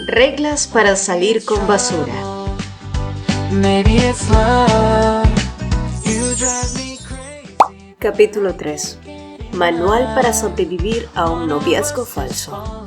Reglas para salir con basura. Capítulo 3. Manual para sobrevivir a un noviazgo falso.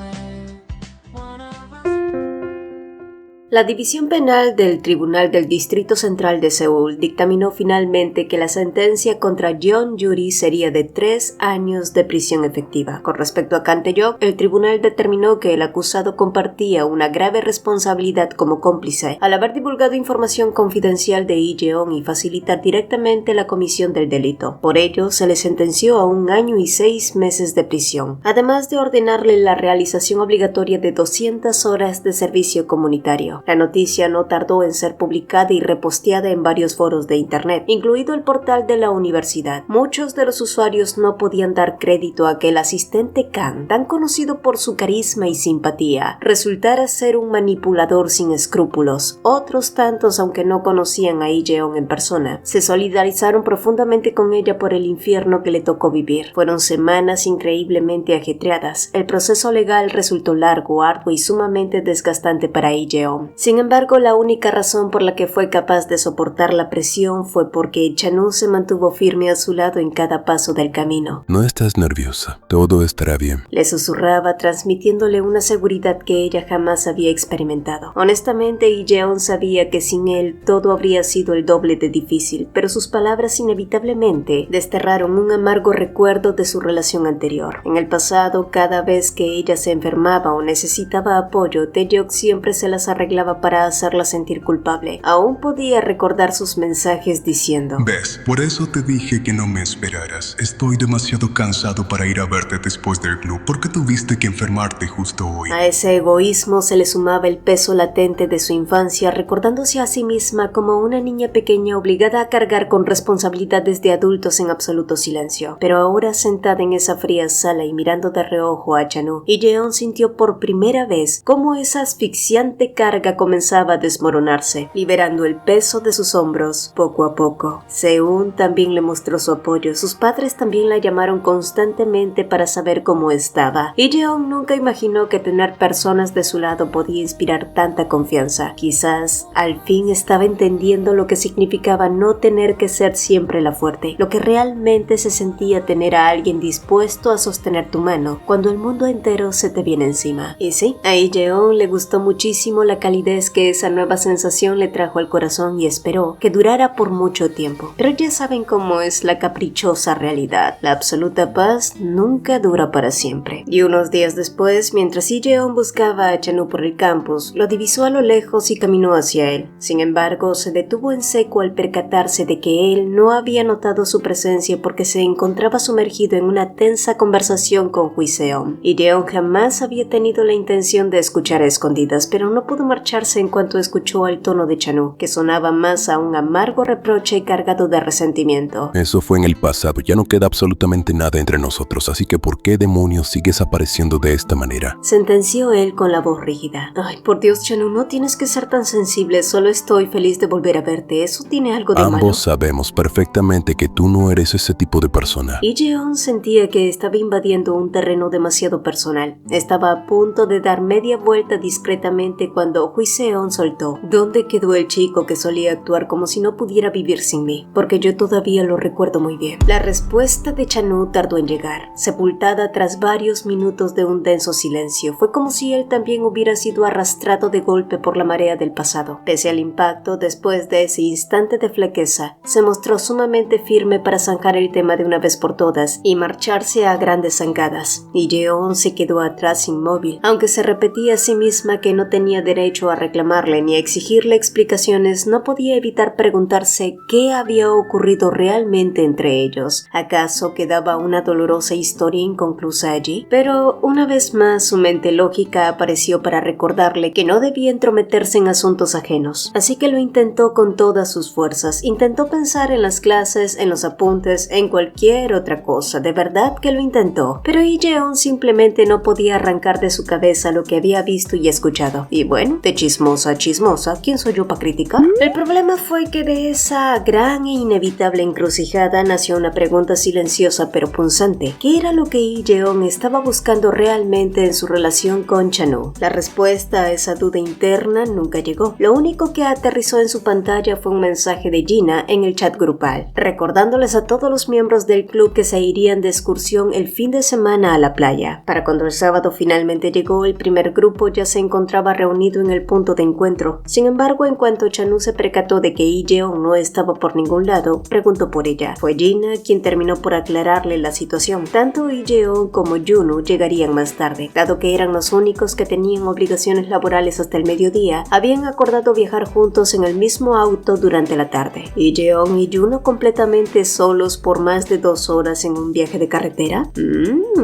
La División Penal del Tribunal del Distrito Central de Seúl dictaminó finalmente que la sentencia contra Jeon Yuri sería de 3 años de prisión efectiva. Con respecto a Kang Tae-hyuk, el tribunal determinó que el acusado compartía una grave responsabilidad como cómplice al haber divulgado información confidencial de Lee Jeon y facilitar directamente la comisión del delito. Por ello, se le sentenció a 1 año y 6 meses de prisión, además de ordenarle la realización obligatoria de 200 horas de servicio comunitario. La noticia no tardó en ser publicada y reposteada en varios foros de internet, incluido el portal de la universidad. Muchos de los usuarios no podían dar crédito a que el asistente Kang, tan conocido por su carisma y simpatía, resultara ser un manipulador sin escrúpulos. Otros tantos, aunque no conocían a Lee Jeon en persona, se solidarizaron profundamente con ella por el infierno que le tocó vivir. Fueron semanas increíblemente ajetreadas. El proceso legal resultó largo, arduo y sumamente desgastante para Lee Jeon. Sin embargo, la única razón por la que fue capaz de soportar la presión fue porque Chan-woo se mantuvo firme a su lado en cada paso del camino. No estás nerviosa, todo estará bien. Le susurraba, transmitiéndole una seguridad que ella jamás había experimentado. Honestamente, Lee Jeon sabía que sin él todo habría sido el doble de difícil, pero sus palabras inevitablemente desterraron un amargo recuerdo de su relación anterior. En el pasado, cada vez que ella se enfermaba o necesitaba apoyo, Tae-hyuk siempre se las arreglaba para hacerla sentir culpable. Aún podía recordar sus mensajes diciendo: ¿Ves? Por eso te dije que no me esperaras. Estoy demasiado cansado para ir a verte después del club. ¿Por qué tuviste que enfermarte justo hoy? A ese egoísmo se le sumaba el peso latente de su infancia, recordándose a sí misma como una niña pequeña obligada a cargar con responsabilidades de adultos en absoluto silencio. Pero ahora, sentada en esa fría sala y mirando de reojo a Chan-woo, Lee Jeon sintió por primera vez cómo esa asfixiante carga comenzaba a desmoronarse, liberando el peso de sus hombros poco a poco. Seún también le mostró su apoyo. Sus padres también la llamaron constantemente para saber cómo estaba. Lee Jeon nunca imaginó que tener personas de su lado podía inspirar tanta confianza. Quizás al fin estaba entendiendo lo que significaba no tener que ser siempre la fuerte, lo que realmente se sentía tener a alguien dispuesto a sostener tu mano cuando el mundo entero se te viene encima. Y sí, a Lee Jeon le gustó muchísimo la calidez que esa nueva sensación le trajo al corazón y esperó que durara por mucho tiempo. Pero ya saben cómo es la caprichosa realidad. La absoluta paz nunca dura para siempre. Y unos días después, mientras Lee Jeon buscaba a Chan-woo por el campus, lo divisó a lo lejos y caminó hacia él. Sin embargo, se detuvo en seco al percatarse de que él no había notado su presencia porque se encontraba sumergido en una tensa conversación con Hui Seon. Lee Jeon jamás había tenido la intención de escuchar a escondidas, pero no pudo marcharse en cuanto escuchó el tono de Chan-woo, que sonaba más a un amargo reproche y cargado de resentimiento. Eso fue en el pasado, ya no queda absolutamente nada entre nosotros, así que ¿por qué demonios sigues apareciendo de esta manera?, sentenció él con la voz rígida. Ay, por Dios, Chan-woo, no tienes que ser tan sensible, solo estoy feliz de volver a verte. ¿Eso tiene algo de malo? Ambos sabemos perfectamente que tú no eres ese tipo de persona. Lee Jeon sentía que estaba invadiendo un terreno demasiado personal. Estaba a punto de dar media vuelta discretamente cuando Hui Seon soltó: ¿Dónde quedó el chico que solía actuar como si no pudiera vivir sin mí? Porque yo todavía lo recuerdo muy bien. La respuesta de Chan-woo tardó en llegar, sepultada tras varios minutos de un denso silencio. Fue como si él también hubiera sido arrastrado de golpe por la marea del pasado. Pese al impacto, después de ese instante de flaqueza, se mostró sumamente firme para zanjar el tema de una vez por todas y marcharse a grandes zancadas. Y Jeon se quedó atrás inmóvil, aunque se repetía a sí misma que no tenía derecho a reclamarle ni a exigirle explicaciones. No podía evitar preguntarse qué había ocurrido realmente entre ellos. ¿Acaso quedaba una dolorosa historia inconclusa allí? Pero una vez más su mente lógica apareció para recordarle que no debía entrometerse en asuntos ajenos. Así que lo intentó con todas sus fuerzas. Intentó pensar en las clases, en los apuntes, en cualquier otra cosa. De verdad que lo intentó. Pero Lee Jeon simplemente no podía arrancar de su cabeza lo que había visto y escuchado. Y bueno, De chismosa a chismosa, ¿quién soy yo para criticar? El problema fue que de esa gran e inevitable encrucijada nació una pregunta silenciosa pero punzante. ¿Qué era lo que Lee Jeon estaba buscando realmente en su relación con Chan-woo? La respuesta a esa duda interna nunca llegó. Lo único que aterrizó en su pantalla fue un mensaje de Gina en el chat grupal, recordándoles a todos los miembros del club que se irían de excursión el fin de semana a la playa. Para cuando el sábado finalmente llegó, el primer grupo ya se encontraba reunido en el punto de encuentro. Sin embargo, en cuanto Chan-woo se percató de que Lee Jeon no estaba por ningún lado, preguntó por ella. Fue Gina quien terminó por aclararle la situación. Tanto Lee Jeon como Junwoo llegarían más tarde. Dado que eran los únicos que tenían obligaciones laborales hasta el mediodía, habían acordado viajar juntos en el mismo auto durante la tarde. Lee Jeon y Junwoo completamente solos por más de 2 horas en un viaje de carretera.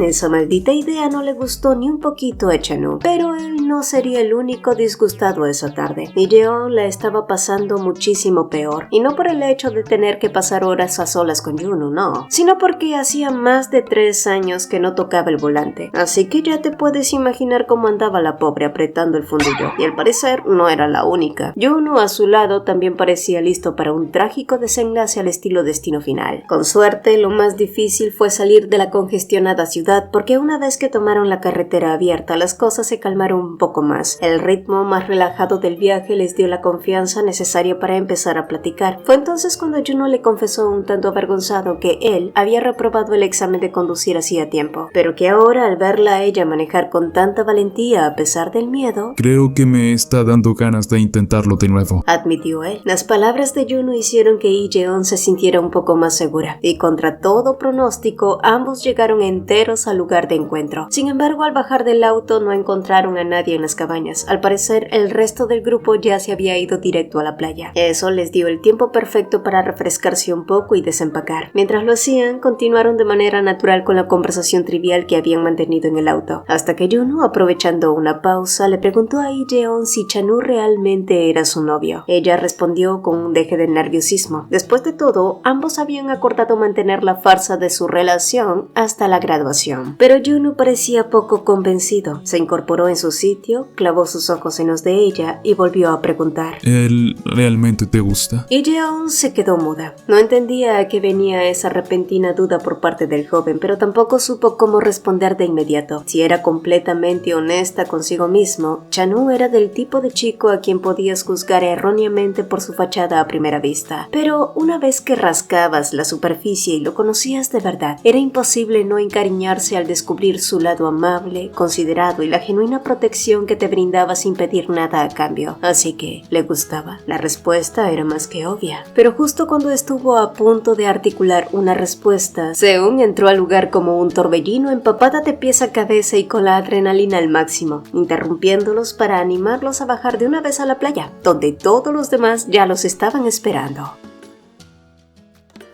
Esa maldita idea no le gustó ni un poquito a Chan-woo, pero él no sería el único disgustado esa tarde. Lee Jeon la estaba pasando muchísimo peor, y no por el hecho de tener que pasar horas a solas con Junwoo, no, sino porque hacía más de 3 años que no tocaba el volante, así que ya te puedes imaginar cómo andaba la pobre apretando el fundillo, y al parecer no era la única. Junwoo a su lado también parecía listo para un trágico desenlace al estilo Destino Final. Con suerte, lo más difícil fue salir de la congestionada ciudad, porque una vez que tomaron la carretera abierta, las cosas se calmaron un poco más. El ritmo más relajado del viaje les dio la confianza necesaria para empezar a platicar. Fue entonces cuando Junwoo le confesó un tanto avergonzado que él había reprobado el examen de conducir hacía tiempo, pero que ahora al verla a ella manejar con tanta valentía a pesar del miedo, creo que me está dando ganas de intentarlo de nuevo, admitió él. Las palabras de Junwoo hicieron que Lee Jeon se sintiera un poco más segura, y contra todo pronóstico, ambos llegaron enteros al lugar de encuentro. Sin embargo, al bajar del auto no encontraron a nadie en las cabañas. Al parecer, el resto del grupo ya se había ido directo a la playa. Eso les dio el tiempo perfecto para refrescarse un poco y desempacar. Mientras lo hacían, continuaron de manera natural con la conversación trivial que habían mantenido en el auto, hasta que Junwoo, aprovechando una pausa, le preguntó a Lee Jeon si Chan-woo realmente era su novio. Ella respondió con un deje de nerviosismo. Después de todo, ambos habían acordado mantener la farsa de su relación hasta la graduación. Pero Junwoo parecía poco convencido. Se incorporó en su sitio, clavó sus ojos en los de ella y volvió a preguntar: ¿él realmente te gusta? Lee Jeon se quedó muda. No entendía a qué venía esa repentina duda por parte del joven, pero tampoco supo cómo responder de inmediato. Si era completamente honesta consigo mismo, Chan-woo era del tipo de chico a quien podías juzgar erróneamente por su fachada a primera vista. Pero una vez que rascabas la superficie y lo conocías de verdad, era imposible no encariñarse al descubrir su lado amable, considerado y la genuina protección que te brindaba sin pedir nada a cambio. Así que, ¿le gustaba? La respuesta era más que obvia. Pero justo cuando estuvo a punto de articular una respuesta, Seung entró al lugar como un torbellino, empapada de pies a cabeza y con la adrenalina al máximo, interrumpiéndolos para animarlos a bajar de una vez a la playa, donde todos los demás ya los estaban esperando.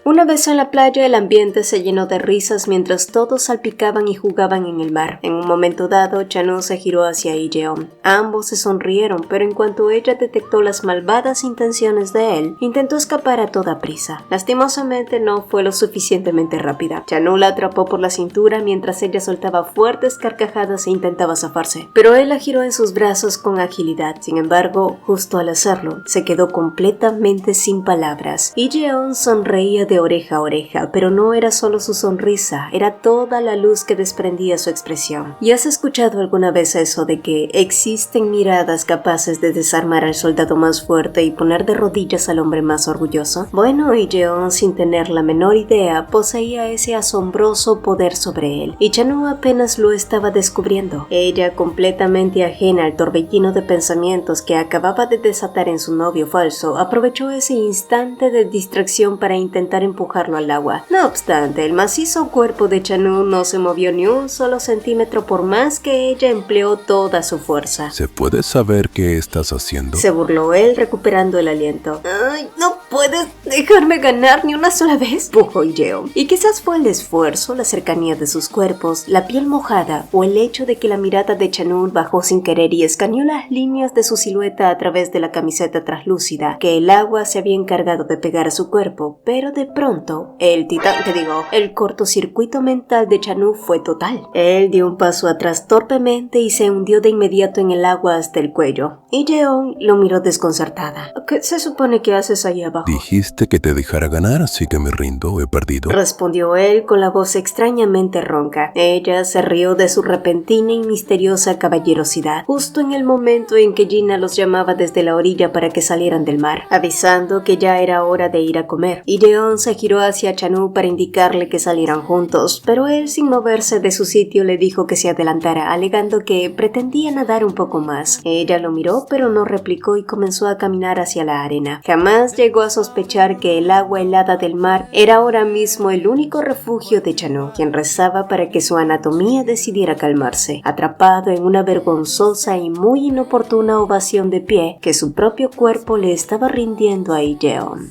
Una vez en la playa, el ambiente se llenó de risas mientras todos salpicaban y jugaban en el mar. En un momento dado, Chan-woo se giró hacia Lee Jeon. Ambos se sonrieron, pero en cuanto ella detectó las malvadas intenciones de él, intentó escapar a toda prisa. Lastimosamente, no fue lo suficientemente rápida. Chan-woo la atrapó por la cintura mientras ella soltaba fuertes carcajadas e intentaba zafarse, pero él la giró en sus brazos con agilidad. Sin embargo, justo al hacerlo, se quedó completamente sin palabras. Lee Jeon sonreía de oreja a oreja, pero no era solo su sonrisa, era toda la luz que desprendía su expresión. ¿Y has escuchado alguna vez eso de que existen miradas capaces de desarmar al soldado más fuerte y poner de rodillas al hombre más orgulloso? Bueno, Lee Jeon, sin tener la menor idea, poseía ese asombroso poder sobre él, y Chan-woo apenas lo estaba descubriendo. Ella, completamente ajena al torbellino de pensamientos que acababa de desatar en su novio falso, aprovechó ese instante de distracción para intentar empujarlo al agua. No obstante, el macizo cuerpo de Chan-woo no se movió ni un solo centímetro por más que ella empleó toda su fuerza. ¿Se puede saber qué estás haciendo? Se burló él, recuperando el aliento. ¡Ay, no puedes ¿Dejarme ganar ni una sola vez? Pujó Yeon. Y quizás fue el esfuerzo, la cercanía de sus cuerpos, la piel mojada o el hecho de que la mirada de Chanul bajó sin querer y escaneó las líneas de su silueta a través de la camiseta translúcida, que el agua se había encargado de pegar a su cuerpo, pero de pronto, el cortocircuito mental de Chanul fue total. Él dio un paso atrás torpemente y se hundió de inmediato en el agua hasta el cuello, y Yeon lo miró desconcertada. ¿Qué se supone que haces ahí abajo? Dijiste que te dejara ganar, así que me rindo, he perdido. Respondió él con la voz extrañamente ronca. Ella se rió de su repentina y misteriosa caballerosidad, justo en el momento en que Gina los llamaba desde la orilla para que salieran del mar, avisando que ya era hora de ir a comer. Y Yeon se giró hacia Chanul para indicarle que salieran juntos, pero él, sin moverse de su sitio, le dijo que se adelantara, alegando que pretendía nadar un poco más. Ella lo miró, pero no replicó y comenzó a caminar hacia la arena. Jamás llegó a sospechar que el agua helada del mar era ahora mismo el único refugio de Chanul, quien rezaba para que su anatomía decidiera calmarse, atrapado en una vergonzosa y muy inoportuna ovación de pie que su propio cuerpo le estaba rindiendo a Yeon.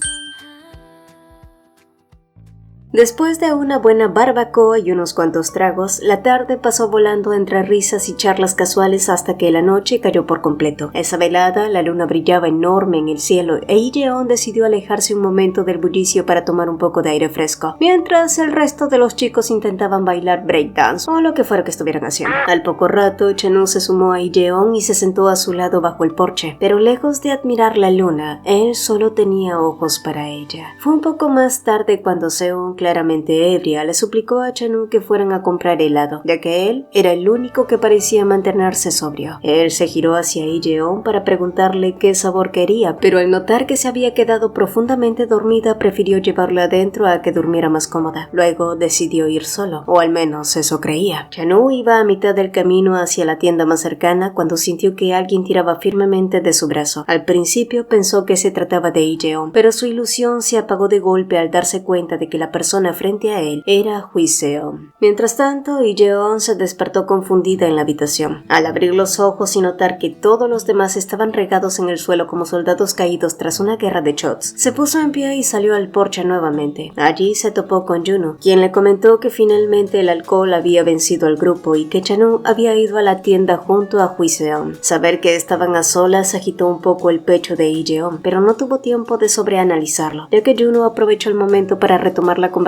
Después de una buena barbacoa y unos cuantos tragos, la tarde pasó volando entre risas y charlas casuales hasta que la noche cayó por completo. Esa velada, la luna brillaba enorme en el cielo e Yeon decidió alejarse un momento del bullicio para tomar un poco de aire fresco, mientras el resto de los chicos intentaban bailar breakdance o lo que fuera que estuvieran haciendo. Al poco rato, Chanul se sumó a Yeon y se sentó a su lado bajo el porche, pero lejos de admirar la luna, él solo tenía ojos para ella. Fue un poco más tarde cuando Seon, claramente ebria, le suplicó a Chanul que fueran a comprar helado, ya que él era el único que parecía mantenerse sobrio. Él se giró hacia Yeon para preguntarle qué sabor quería, pero al notar que se había quedado profundamente dormida, prefirió llevarla adentro a que durmiera más cómoda. Luego decidió ir solo, o al menos eso creía. Chanul iba a mitad del camino hacia la tienda más cercana cuando sintió que alguien tiraba firmemente de su brazo. Al principio pensó que se trataba de Yeon, pero su ilusión se apagó de golpe al darse cuenta de que la persona frente a él era Hwiseon. Mientras tanto, Yeon se despertó confundida en la habitación. Al abrir los ojos y notar que todos los demás estaban regados en el suelo como soldados caídos tras una guerra de shots, se puso en pie y salió al porche nuevamente. Allí se topó con Juno, quien le comentó que finalmente el alcohol había vencido al grupo y que Chanul había ido a la tienda junto a Hwiseon. Saber que estaban a solas agitó un poco el pecho de Yeon, pero no tuvo tiempo de sobreanalizarlo, ya que Juno aprovechó el momento para retomar la conversación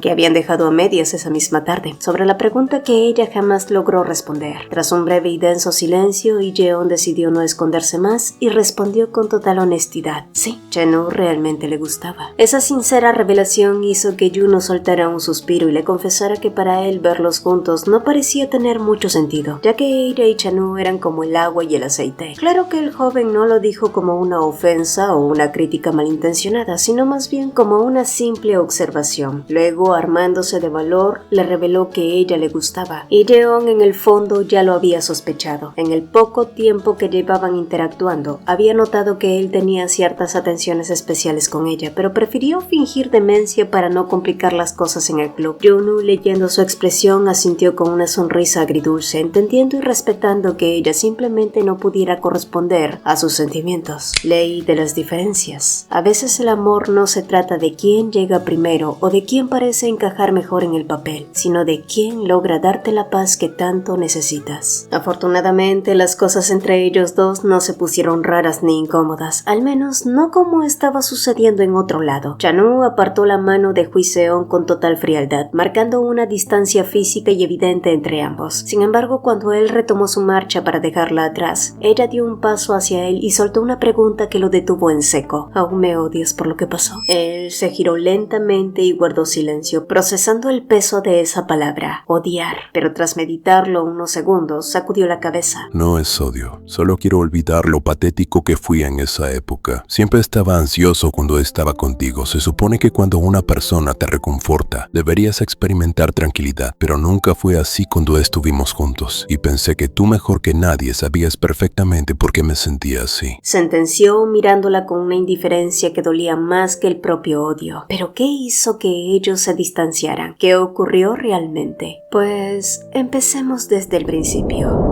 que habían dejado a medias esa misma tarde, sobre la pregunta que ella jamás logró responder. Tras un breve y denso silencio, Yeon decidió no esconderse más y respondió con total honestidad. Sí, Chanul realmente le gustaba. Esa sincera revelación hizo que Juno soltara un suspiro y le confesara que para él verlos juntos no parecía tener mucho sentido, ya que ella y Chanul eran como el agua y el aceite. Claro que el joven no lo dijo como una ofensa o una crítica malintencionada, sino más bien como una simple observación. Luego, armándose de valor, le reveló que ella le gustaba. Yeon en el fondo ya lo había sospechado. En el poco tiempo que llevaban interactuando, había notado que él tenía ciertas atenciones especiales con ella, pero prefirió fingir demencia para no complicar las cosas en el club. Juno, leyendo su expresión, asintió con una sonrisa agridulce, entendiendo y respetando que ella simplemente no pudiera corresponder a sus sentimientos. Ley de las diferencias. A veces el amor no se trata de quién llega primero o de quién parece encajar mejor en el papel, sino de quién logra darte la paz que tanto necesitas. Afortunadamente, las cosas entre ellos dos no se pusieron raras ni incómodas, al menos no como estaba sucediendo en otro lado. Chanul apartó la mano de Hwiseon con total frialdad, marcando una distancia física y evidente entre ambos. Sin embargo, cuando él retomó su marcha para dejarla atrás, ella dio un paso hacia él y soltó una pregunta que lo detuvo en seco. ¿Aún me odias por lo que pasó? Él se giró lentamente y guardó silencio, procesando el peso de esa palabra, odiar, pero tras meditarlo unos segundos, sacudió la cabeza. No es odio, solo quiero olvidar lo patético que fui en esa época. Siempre estaba ansioso cuando estaba contigo. Se supone que cuando una persona te reconforta, deberías experimentar tranquilidad, pero nunca fue así cuando estuvimos juntos, y pensé que tú mejor que nadie sabías perfectamente por qué me sentía así. Sentenció mirándola con una indiferencia que dolía más que el propio odio. ¿Pero qué hizo que ellos se distanciaran? ¿Qué ocurrió realmente? Pues empecemos desde el principio.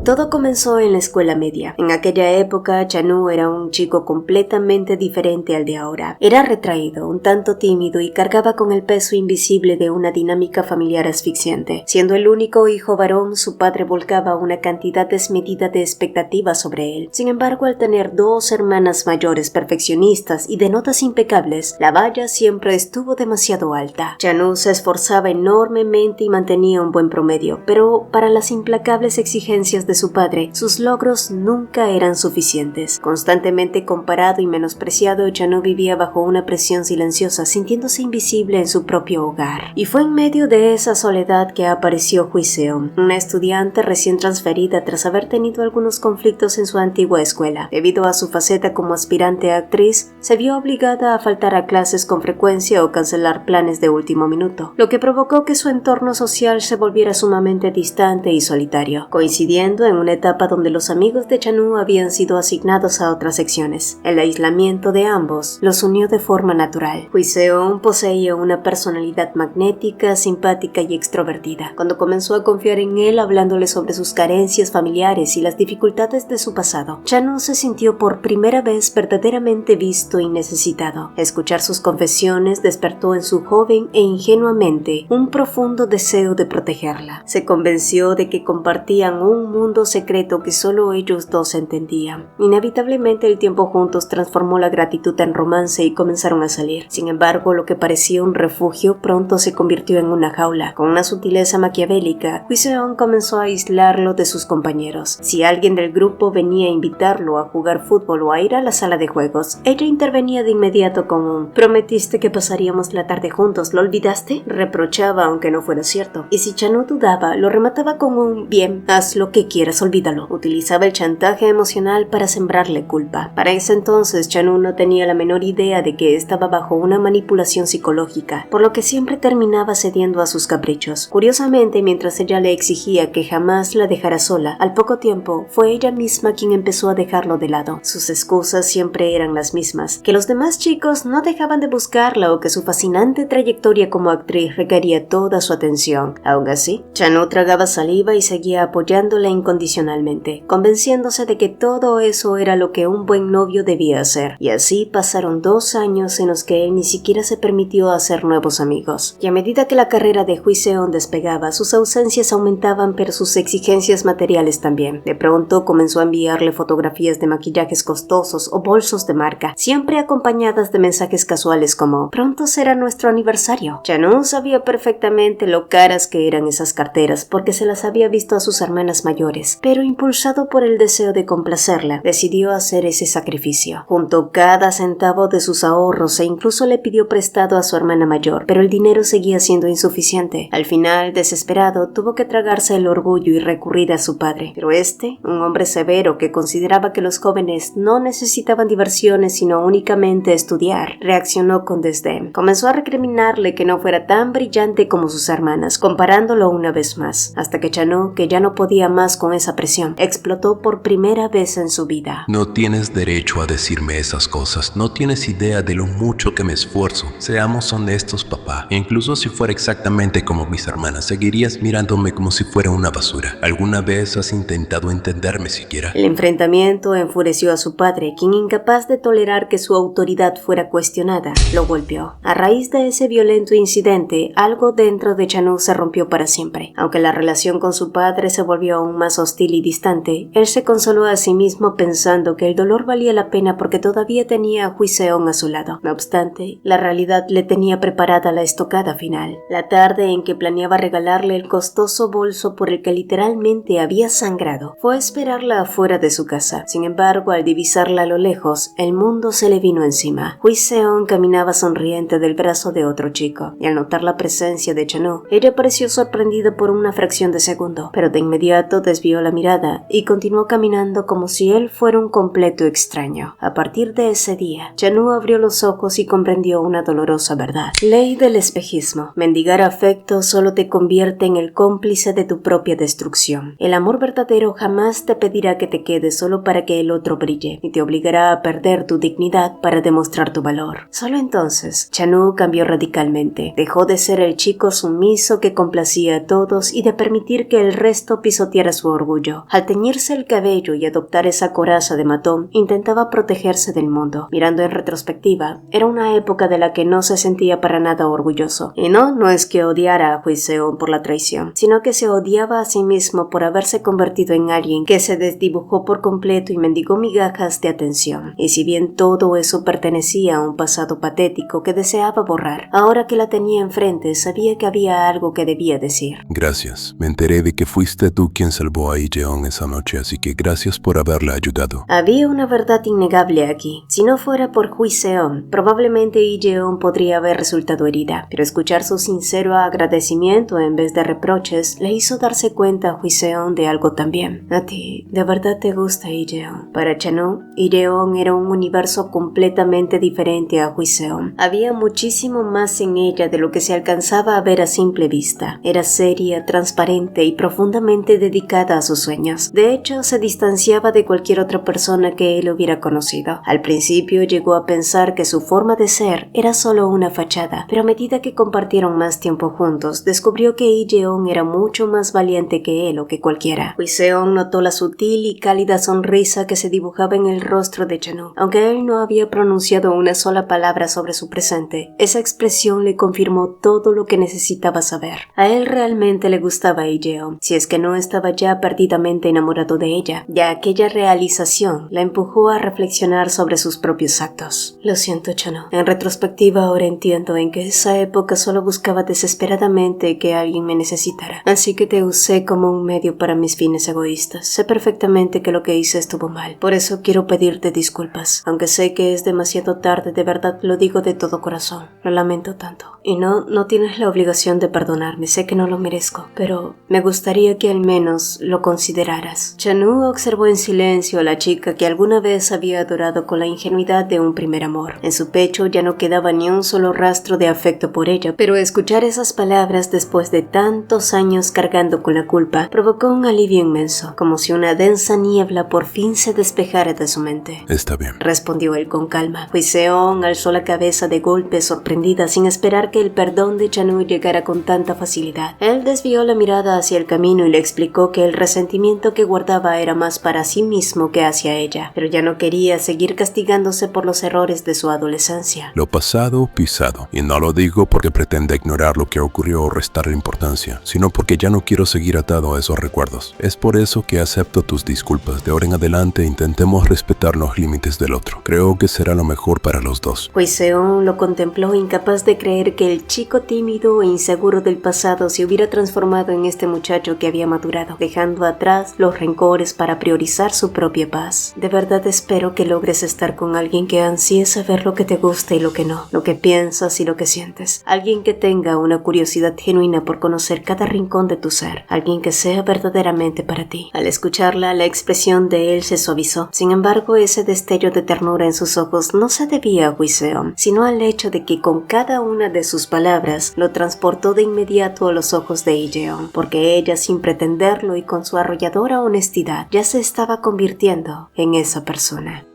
Todo comenzó en la escuela media. En aquella época, Chanu era un chico completamente diferente al de ahora. Era retraído, un tanto tímido y cargaba con el peso invisible de una dinámica familiar asfixiante. Siendo el único hijo varón, su padre volcaba una cantidad desmedida de expectativas sobre él. Sin embargo, al tener dos hermanas mayores perfeccionistas y de notas impecables, la valla siempre estuvo demasiado alta. Chanu se esforzaba enormemente y mantenía un buen promedio, pero para las implacables exigencias de su padre, sus logros nunca eran suficientes. Constantemente comparado y menospreciado, Chanu vivía bajo una presión silenciosa, sintiéndose invisible en su propio hogar. Y fue en medio de esa soledad que apareció Hui Seon, una estudiante recién transferida tras haber tenido algunos conflictos en su antigua escuela. Debido a su faceta como aspirante a actriz, se vio obligada a faltar a clases con frecuencia o cancelar planes de último minuto, lo que provocó que su entorno social se volviera sumamente distante y solitario, coincidiendo en una etapa donde los amigos de Chanu habían sido asignados a otras secciones. El aislamiento de ambos los unió de forma natural. Hui Seon poseía una personalidad magnética, simpática y extrovertida. Cuando comenzó a confiar en él hablándole sobre sus carencias familiares y las dificultades de su pasado, Chanu se sintió por primera vez verdaderamente visto y necesitado. Escuchar sus confesiones despertó en su joven e ingenuamente un profundo deseo de protegerla. Se convenció de que compartían un mundo secreto que solo ellos dos entendían. Inevitablemente el tiempo juntos transformó la gratitud en romance y comenzaron a salir. Sin embargo, lo que parecía un refugio pronto se convirtió en una jaula. Con una sutileza maquiavélica, Hui Seon comenzó a aislarlo de sus compañeros. Si alguien del grupo venía a invitarlo a jugar fútbol o a ir a la sala de juegos, ella intervenía de inmediato con un «¿Prometiste que pasaríamos la tarde juntos? ¿Lo olvidaste?». Reprochaba aunque no fuera cierto. Y si Chanu dudaba, lo remataba con un «bien, haz lo que quieras, olvídalo». Utilizaba el chantaje emocional para sembrarle culpa. Para ese entonces, Chanu no tenía la menor idea de que estaba bajo una manipulación psicológica, por lo que siempre terminaba cediendo a sus caprichos. Curiosamente, mientras ella le exigía que jamás la dejara sola, al poco tiempo fue ella misma quien empezó a dejarlo de lado. Sus excusas siempre eran las mismas, que los demás chicos no dejaban de buscarla o que su fascinante trayectoria como actriz requería toda su atención. Aún así, Chanu tragaba saliva y seguía apoyándola incondicionalmente, convenciéndose de que todo eso era lo que un buen novio debía hacer. Y así pasaron 2 años en los que él ni siquiera se permitió hacer nuevos amigos. Y a medida que la carrera de Hui Seon despegaba, sus ausencias aumentaban, pero sus exigencias materiales también. De pronto comenzó a enviarle fotografías de maquillajes costosos o bolsos de marca, siempre acompañadas de mensajes casuales como «Pronto será nuestro aniversario». Chanu sabía perfectamente lo caras que eran esas carteras porque se las había visto a sus hermanas mayores, pero impulsado por el deseo de complacerla, decidió hacer ese sacrificio. Juntó cada centavo de sus ahorros e incluso le pidió prestado a su hermana mayor, pero el dinero seguía siendo insuficiente. Al final, desesperado, tuvo que tragarse el orgullo y recurrir a su padre. Pero este, un hombre severo que consideraba que los jóvenes no necesitaban diversiones sino únicamente estudiar, reaccionó con desdén. Comenzó a recriminarle que no fuera tan brillante como sus hermanas, comparándolo una vez más, hasta que Chanu, que ya no podía más con esa presión, explotó por primera vez en su vida. No tienes derecho a decirme esas cosas. No tienes idea de lo mucho que me esfuerzo. Seamos honestos, papá. Incluso si fuera exactamente como mis hermanas, seguirías mirándome como si fuera una basura. ¿Alguna vez has intentado entenderme siquiera? El enfrentamiento enfureció a su padre, quien, incapaz de tolerar que su autoridad fuera cuestionada, lo golpeó. A raíz de ese violento incidente, algo dentro de Chanu se rompió para siempre. Aunque la relación con su padre se volvió aún más hostil y distante, él se consoló a sí mismo pensando que el dolor valía la pena porque todavía tenía a Hui Seon a su lado. No obstante, la realidad le tenía preparada la estocada final. La tarde en que planeaba regalarle el costoso bolso por el que literalmente había sangrado, fue a esperarla afuera de su casa. Sin embargo, al divisarla a lo lejos, el mundo se le vino encima. Hui Seon caminaba sonriente del brazo de otro chico, y al notar la presencia de Chanu, ella pareció sorprendida por una fracción de segundo, pero de inmediato desvió la mirada y continuó caminando como si él fuera un completo extraño. A partir de ese día, Chanu abrió los ojos y comprendió una dolorosa verdad. Ley del espejismo. Mendigar afecto solo te convierte en el cómplice de tu propia destrucción. El amor verdadero jamás te pedirá que te quedes solo para que el otro brille, ni te obligará a perder tu dignidad para demostrar tu valor. Solo entonces, Chanu cambió radicalmente. Dejó de ser el chico sumiso que complacía a todos y de permitir que el resto pisoteara su orgullo. Al teñirse el cabello y adoptar esa coraza de matón, intentaba protegerse del mundo. Mirando en retrospectiva, era una época de la que no se sentía para nada orgulloso. Y no es que odiara a Huiseon por la traición, sino que se odiaba a sí mismo por haberse convertido en alguien que se desdibujó por completo y mendigó migajas de atención. Y si bien todo eso pertenecía a un pasado patético que deseaba borrar, ahora que la tenía enfrente sabía que había algo que debía decir. Gracias. Me enteré de que fuiste tú quien salvó a Ijeon esa noche, así que gracias por haberla ayudado. Había una verdad innegable aquí. Si no fuera por Huiseon, probablemente Ijeon podría haber resultado herida, pero escuchar su sincero agradecimiento en vez de reproches le hizo darse cuenta a Huiseon de algo también. A ti, ¿de verdad te gusta Ijeon? Para Chanu, Ijeon era un universo completamente diferente a Huiseon. Había muchísimo más en ella de lo que se alcanzaba a ver a simple vista. Era seria, transparente y profundamente dedicada a sus sueños. De hecho, se distanciaba de cualquier otra persona que él hubiera conocido. Al principio llegó a pensar que su forma de ser era solo una fachada, pero a medida que compartieron más tiempo juntos, descubrió que Ijeon era mucho más valiente que él o que cualquiera. Huiseon notó la sutil y cálida sonrisa que se dibujaba en el rostro de Chanu. Aunque él no había pronunciado una sola palabra sobre su presente, esa expresión le confirmó todo lo que necesitaba saber. A él realmente le gustaba Ijeon, si es que no estaba ya perdidamente enamorado de ella. Ya aquella realización la empujó a reflexionar sobre sus propios actos. Lo siento, Chanu. En retrospectiva ahora entiendo en que esa época solo buscaba desesperadamente que alguien me necesitara. Así que te usé como un medio para mis fines egoístas. Sé perfectamente que lo que hice estuvo mal. Por eso quiero pedirte disculpas. Aunque sé que es demasiado tarde, de verdad lo digo de todo corazón. Lo lamento tanto. Y no tienes la obligación de perdonarme. Sé que no lo merezco. Pero me gustaría que al menos lo consideraras. Chanu observó en silencio a la chica que alguna vez había adorado con la ingenuidad de un primer amor. En su pecho ya no quedaba ni un solo rastro de afecto por ella, pero escuchar esas palabras después de tantos años cargando con la culpa provocó un alivio inmenso, como si una densa niebla por fin se despejara de su mente. Está bien, respondió él con calma. Huiseon alzó la cabeza de golpe, sorprendida, sin esperar que el perdón de Chanu llegara con tanta facilidad. Él desvió la mirada hacia el camino y le explicó que el resentimiento que guardaba era más para sí mismo que hacia ella, pero ya no quería seguir castigándose por los errores de su adolescencia. Lo pasado, pisado. Y no lo digo porque pretenda ignorar lo que ocurrió o restarle importancia, sino porque ya no quiero seguir atado a esos recuerdos. Es por eso que acepto tus disculpas. De ahora en adelante intentemos respetar los límites del otro. Creo que será lo mejor para los dos. Huiseon lo contempló, incapaz de creer que el chico tímido e inseguro del pasado se hubiera transformado en este muchacho que había madurado, dejando atrás los rencores para priorizar su propia paz. De verdad espero que logres estar con alguien que ansíe saber lo que te gusta y lo que no, lo que piensas y lo que sientes. Alguien que tenga una curiosidad genuina por conocer cada rincón de tu ser. Alguien que sea verdaderamente para ti. Al escucharla, la expresión de él se suavizó. Sin embargo, ese destello de ternura en sus ojos no se debía a Huiseon, sino al hecho de que con cada una de sus palabras lo transportó de inmediato a los ojos de Ijeon, porque ella, sin pretenderlo y con su arrolladora honestidad, ya se estaba convirtiendo en esa persona.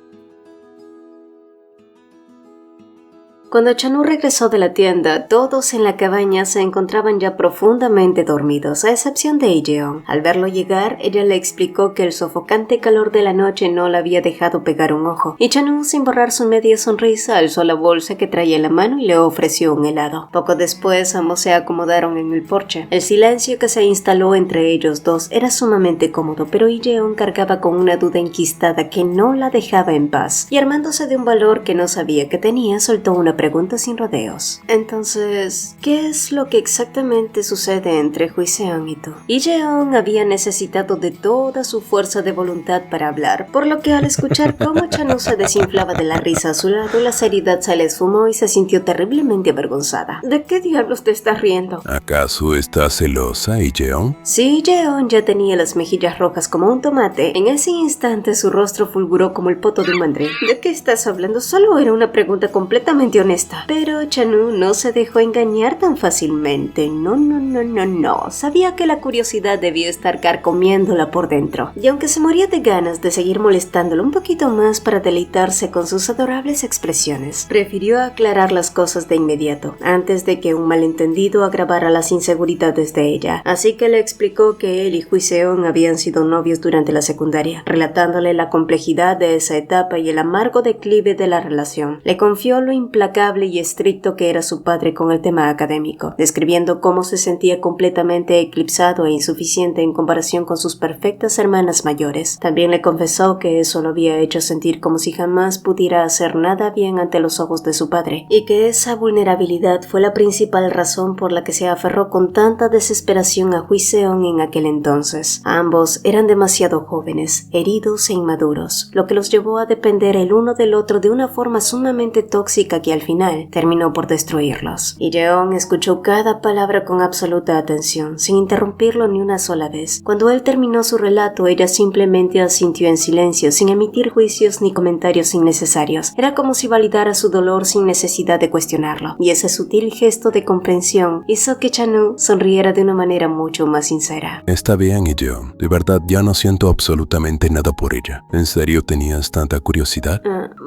Cuando Chanu regresó de la tienda, todos en la cabaña se encontraban ya profundamente dormidos, a excepción de Ijeon. Al verlo llegar, ella le explicó que el sofocante calor de la noche no la había dejado pegar un ojo, y Chanu, sin borrar su media sonrisa, alzó la bolsa que traía en la mano y le ofreció un helado. Poco después, ambos se acomodaron en el porche. El silencio que se instaló entre ellos dos era sumamente cómodo, pero Ijeon cargaba con una duda enquistada que no la dejaba en paz, y armándose de un valor que no sabía que tenía, soltó una pregunta sin rodeos. Entonces, ¿qué es lo que exactamente sucede entre Huiseon y tú? Ijeon había necesitado de toda su fuerza de voluntad para hablar, por lo que al escuchar cómo Chanu se desinflaba de la risa a su lado, la seriedad se le esfumó y se sintió terriblemente avergonzada. ¿De qué diablos te estás riendo? ¿Acaso estás celosa, Ijeon? Si Ijeon ya tenía las mejillas rojas como un tomate, en ese instante su rostro fulguró como el poto de un mandril. ¿De qué estás hablando? Solo era una pregunta completamente honesta. honesta. Pero Chanu no se dejó engañar tan fácilmente. No. Sabía que la curiosidad debía estar carcomiéndola por dentro. Y aunque se moría de ganas de seguir molestándolo un poquito más para deleitarse con sus adorables expresiones, prefirió aclarar las cosas de inmediato, antes de que un malentendido agravara las inseguridades de ella. Así que le explicó que él y Hwiseong habían sido novios durante la secundaria, relatándole la complejidad de esa etapa y el amargo declive de la relación. Le confió lo implacable y estricto que era su padre con el tema académico, describiendo cómo se sentía completamente eclipsado e insuficiente en comparación con sus perfectas hermanas mayores. También le confesó que eso lo había hecho sentir como si jamás pudiera hacer nada bien ante los ojos de su padre, y que esa vulnerabilidad fue la principal razón por la que se aferró con tanta desesperación a Hwiseong en aquel entonces. Ambos eran demasiado jóvenes, heridos e inmaduros, lo que los llevó a depender el uno del otro de una forma sumamente tóxica que al final terminó por destruirlos. Y Jeon escuchó cada palabra con absoluta atención, sin interrumpirlo ni una sola vez. Cuando él terminó su relato, ella simplemente asintió en silencio, sin emitir juicios ni comentarios innecesarios. Era como si validara su dolor sin necesidad de cuestionarlo, y ese sutil gesto de comprensión hizo que Chanu sonriera de una manera mucho más sincera. Está bien, Jeon. De verdad, ya no siento absolutamente nada por ella. ¿En serio tenías tanta curiosidad?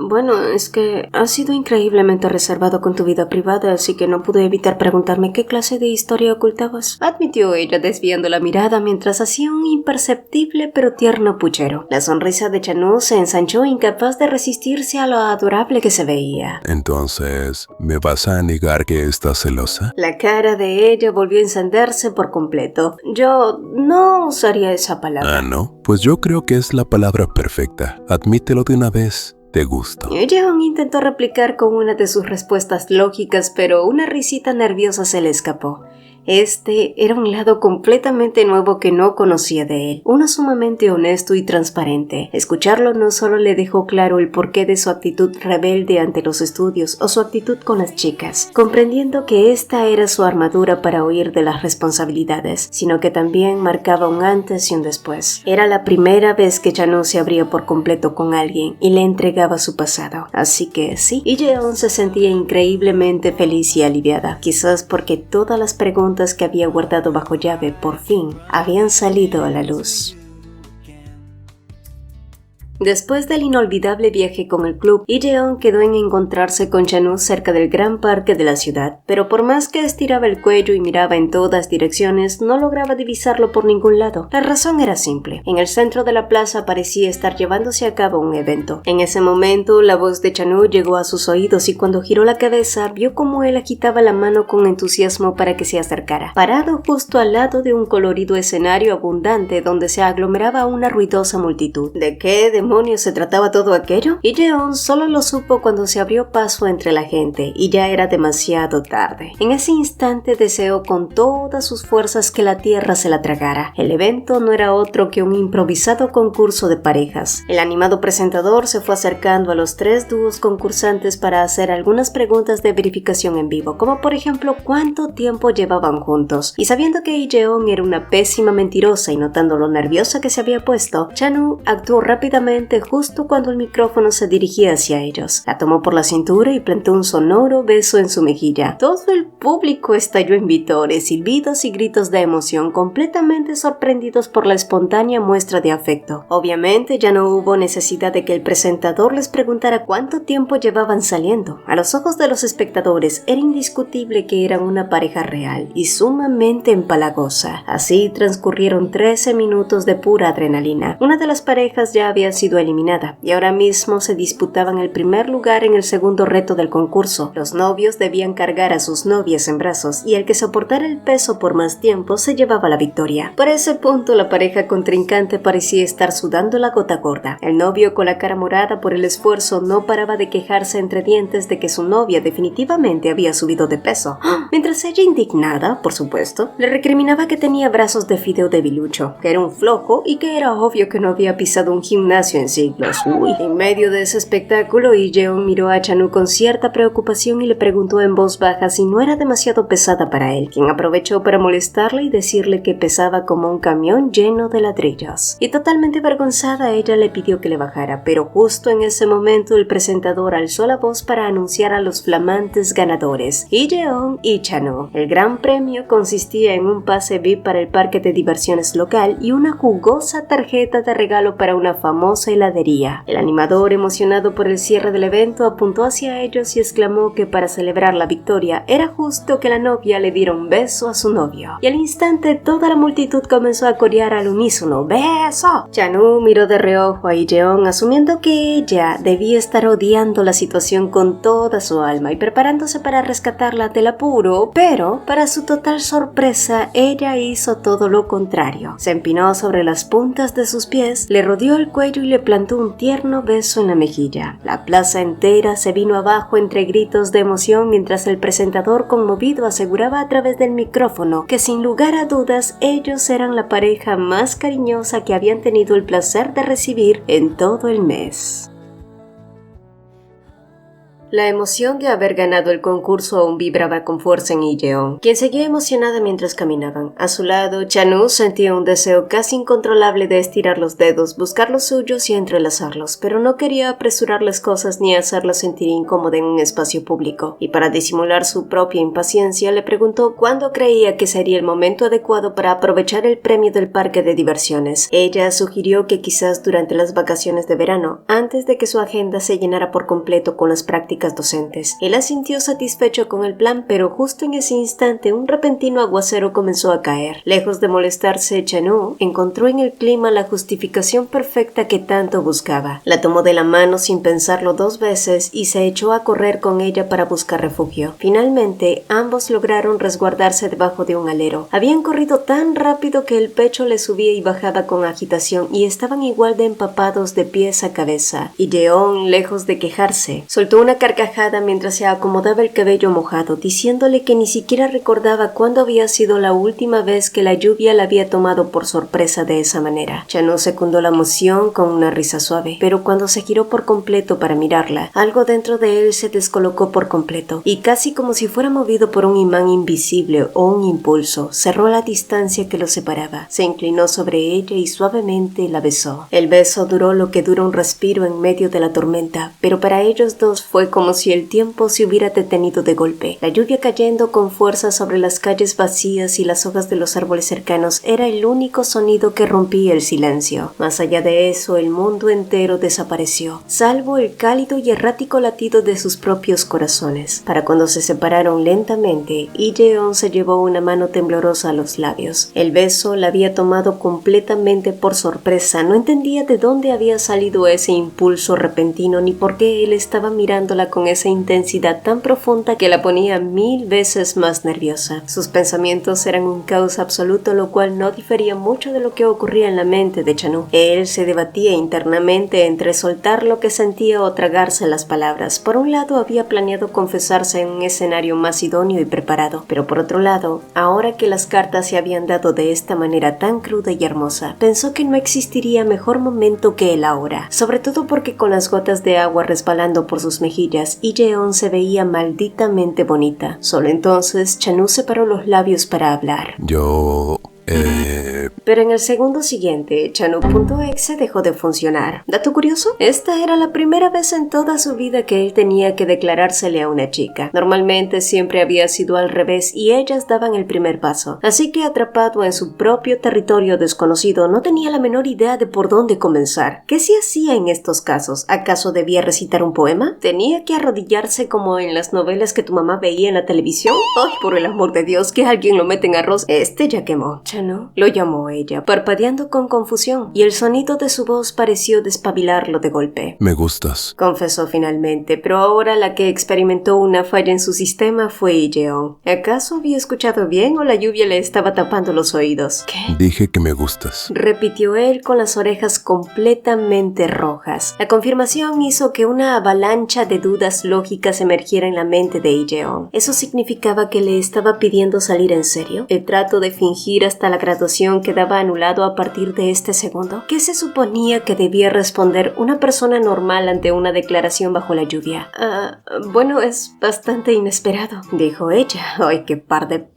Bueno, es que has sido increíblemente reservado con tu vida privada, así que no pude evitar preguntarme qué clase de historia ocultabas, admitió ella desviando la mirada mientras hacía un imperceptible pero tierno puchero. La sonrisa de Chanu se ensanchó, incapaz de resistirse a lo adorable que se veía. Entonces, ¿me vas a negar que estás celosa? La cara de ella volvió a encenderse por completo. Yo no usaría esa palabra. Ah, ¿no? Pues yo creo que es la palabra perfecta. Admítelo de una vez. Te gusto. Jeon intentó replicar con una de sus respuestas lógicas, pero una risita nerviosa se le escapó. Este era un lado completamente nuevo que no conocía de él, uno sumamente honesto y transparente. Escucharlo no solo le dejó claro el porqué de su actitud rebelde ante los estudios o su actitud con las chicas, comprendiendo que esta era su armadura para huir de las responsabilidades, sino que también marcaba un antes y un después. Era la primera vez que Chanu se abría por completo con alguien y le entregaba su pasado. Así que sí, y Jeon se sentía increíblemente feliz y aliviada, quizás porque todas las preguntas que había guardado bajo llave por fin habían salido a la luz. Después del inolvidable viaje con el club, Jeon quedó en encontrarse con Chanu cerca del gran parque de la ciudad, pero por más que estiraba el cuello y miraba en todas direcciones, no lograba divisarlo por ningún lado. La razón era simple. En el centro de la plaza parecía estar llevándose a cabo un evento. En ese momento, la voz de Chanu llegó a sus oídos y cuando giró la cabeza, vio cómo él agitaba la mano con entusiasmo para que se acercara, parado justo al lado de un colorido escenario abundante donde se aglomeraba una ruidosa multitud. ¿De qué demonios se trataba todo aquello? Y Jeon solo lo supo cuando se abrió paso entre la gente y ya era demasiado tarde. En ese instante deseó con todas sus fuerzas que la tierra se la tragara. El evento no era otro que un improvisado concurso de parejas. El animado presentador se fue acercando a los 3 dúos concursantes para hacer algunas preguntas de verificación en vivo, como por ejemplo cuánto tiempo llevaban juntos. Y sabiendo que Jeon era una pésima mentirosa y notando lo nerviosa que se había puesto, Chanu actuó rápidamente justo cuando el micrófono se dirigía hacia ellos. La tomó por la cintura y plantó un sonoro beso en su mejilla. Todo el público estalló en vítores, silbidos y gritos de emoción, completamente sorprendidos por la espontánea muestra de afecto. Obviamente ya no hubo necesidad de que el presentador les preguntara cuánto tiempo llevaban saliendo. A los ojos de los espectadores era indiscutible que eran una pareja real y sumamente empalagosa. Así transcurrieron 13 minutos de pura adrenalina. Una de las parejas ya había sido eliminada y ahora mismo se disputaban el primer lugar en el segundo reto del concurso. Los novios debían cargar a sus novias en brazos y el que soportara el peso por más tiempo se llevaba la victoria. Por ese punto la pareja contrincante parecía estar sudando la gota gorda. El novio, con la cara morada por el esfuerzo, no paraba de quejarse entre dientes de que su novia definitivamente había subido de peso, mientras ella, indignada, por supuesto, le recriminaba que tenía brazos de fideo debilucho, que era un flojo y que era obvio que no había pisado un gimnasio gimnasio en siglos. Uy. En medio de ese espectáculo, Lee-jeon miró a Chan-woo con cierta preocupación y le preguntó en voz baja si no era demasiado pesada para él, quien aprovechó para molestarle y decirle que pesaba como un camión lleno de ladrillos. Y totalmente avergonzada, ella le pidió que le bajara, pero justo en ese momento el presentador alzó la voz para anunciar a los flamantes ganadores, Lee-jeon y Chan-woo. El gran premio consistía en un pase VIP para el parque de diversiones local y una jugosa tarjeta de regalo para una famosa heladería. El animador, emocionado por el cierre del evento, apuntó hacia ellos y exclamó que para celebrar la victoria era justo que la novia le diera un beso a su novio. Y al instante toda la multitud comenzó a corear al unísono: ¡Beso! Chan-woo miró de reojo a Lee-jeon, asumiendo que ella debía estar odiando la situación con toda su alma y preparándose para rescatarla del apuro, pero para su total sorpresa ella hizo todo lo contrario. Se empinó sobre las puntas de sus pies, le rodeó el cuello y le plantó un tierno beso en la mejilla. La plaza entera se vino abajo entre gritos de emoción mientras el presentador conmovido aseguraba a través del micrófono que sin lugar a dudas ellos eran la pareja más cariñosa que habían tenido el placer de recibir en todo el mes. La emoción de haber ganado el concurso aún vibraba con fuerza en Lee-jeon, quien seguía emocionada mientras caminaban. A su lado, Chan-woo sentía un deseo casi incontrolable de estirar los dedos, buscar los suyos y entrelazarlos, pero no quería apresurar las cosas ni hacerla sentir incómoda en un espacio público, y para disimular su propia impaciencia le preguntó cuándo creía que sería el momento adecuado para aprovechar el premio del parque de diversiones. Ella sugirió que quizás durante las vacaciones de verano, antes de que su agenda se llenara por completo con las prácticas docentes. Él asintió satisfecho con el plan, pero justo en ese instante un repentino aguacero comenzó a caer. Lejos de molestarse, Chan-woo encontró en el clima la justificación perfecta que tanto buscaba. La tomó de la mano sin pensarlo 2 veces y se echó a correr con ella para buscar refugio. Finalmente, ambos lograron resguardarse debajo de un alero. Habían corrido tan rápido que el pecho le subía y bajaba con agitación y estaban igual de empapados de pies a cabeza. Y Lee-jeon, lejos de quejarse, soltó una carcajada mientras se acomodaba el cabello mojado, diciéndole que ni siquiera recordaba cuándo había sido la última vez que la lluvia la había tomado por sorpresa de esa manera. Chan-woo secundó la emoción con una risa suave, pero cuando se giró por completo para mirarla, algo dentro de él se descolocó por completo, y casi como si fuera movido por un imán invisible o un impulso, cerró la distancia que los separaba, se inclinó sobre ella y suavemente la besó. El beso duró lo que dura un respiro en medio de la tormenta, pero para ellos dos fue como si el tiempo se hubiera detenido de golpe. La lluvia cayendo con fuerza sobre las calles vacías y las hojas de los árboles cercanos era el único sonido que rompía el silencio. Más allá de eso, el mundo entero desapareció, salvo el cálido y errático latido de sus propios corazones. Para cuando se separaron lentamente, Lee-jeon se llevó una mano temblorosa a los labios. El beso la había tomado completamente por sorpresa. No entendía de dónde había salido ese impulso repentino ni por qué él estaba mirándola con esa intensidad tan profunda que la ponía 1000 veces más nerviosa. Sus pensamientos eran un caos absoluto, lo cual no difería mucho de lo que ocurría en la mente de Chan-woo. Él se debatía internamente entre soltar lo que sentía o tragarse las palabras. Por un lado, había planeado confesarse en un escenario más idóneo y preparado, pero por otro lado, ahora que las cartas se habían dado de esta manera tan cruda y hermosa, pensó que no existiría mejor momento que el ahora, sobre todo porque con las gotas de agua resbalando por sus mejillas, Lee-jeon se veía malditamente bonita. Solo entonces Chan-woo separó los labios para hablar. Pero en el segundo siguiente, Chan-woo.exe dejó de funcionar. ¿Dato curioso? Esta era la primera vez en toda su vida que él tenía que declarársele a una chica. Normalmente siempre había sido al revés y ellas daban el primer paso. Así que atrapado en su propio territorio desconocido, no tenía la menor idea de por dónde comenzar. ¿Qué se hacía en estos casos? ¿Acaso debía recitar un poema? ¿Tenía que arrodillarse como en las novelas que tu mamá veía en la televisión? ¡Ay, por el amor de Dios, que alguien lo mete en arroz! Este ya quemó. Chan-woo lo llamó ella, parpadeando con confusión, y el sonido de su voz pareció despabilarlo de golpe. Me gustas, confesó finalmente, pero ahora la que experimentó una falla en su sistema fue Lee-jeon. ¿Acaso había escuchado bien o la lluvia le estaba tapando los oídos? ¿Qué? Dije que me gustas, repitió él con las orejas completamente rojas. La confirmación hizo que una avalancha de dudas lógicas emergiera en la mente de Lee-jeon. ¿Eso significaba que le estaba pidiendo salir en serio? El trato de fingir hasta hasta la graduación quedaba anulado a partir de este segundo? ¿Qué se suponía que debía responder una persona normal ante una declaración bajo la lluvia? Bueno, es bastante inesperado, dijo ella. ¡Ay, qué par de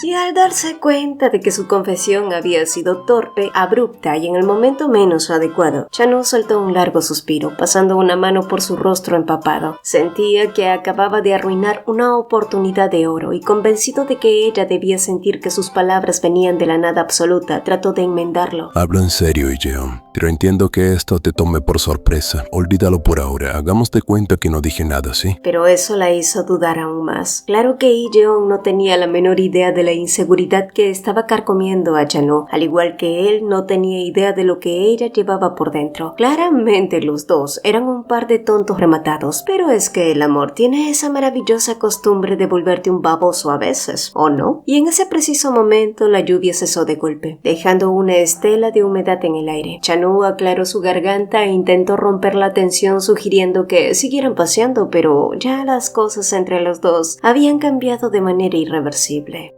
Y al darse cuenta de que su confesión había sido torpe, abrupta y en el momento menos adecuado, Chanu soltó un largo suspiro, pasando una mano por su rostro empapado. Sentía que acababa de arruinar una oportunidad de oro y convencido de que ella debía sentir que sus palabras venían de la nada absoluta, trató de enmendarlo. Hablo en serio, Ijeon, pero entiendo que esto te tome por sorpresa. Olvídalo por ahora, hagamos de cuenta que no dije nada, ¿sí? Pero eso la hizo dudar aún más. Claro que Ijeon no tenía la menor idea de la inseguridad que estaba carcomiendo a Chanu, al igual que él no tenía idea de lo que ella llevaba por dentro. Claramente los dos eran un par de tontos rematados, pero es que el amor tiene esa maravillosa costumbre de volverte un baboso a veces, ¿o no? Y en ese preciso momento la lluvia cesó de golpe, dejando una estela de humedad en el aire. Chanu aclaró su garganta e intentó romper la tensión sugiriendo que siguieran paseando, pero ya las cosas entre los dos habían cambiado de manera irreversible.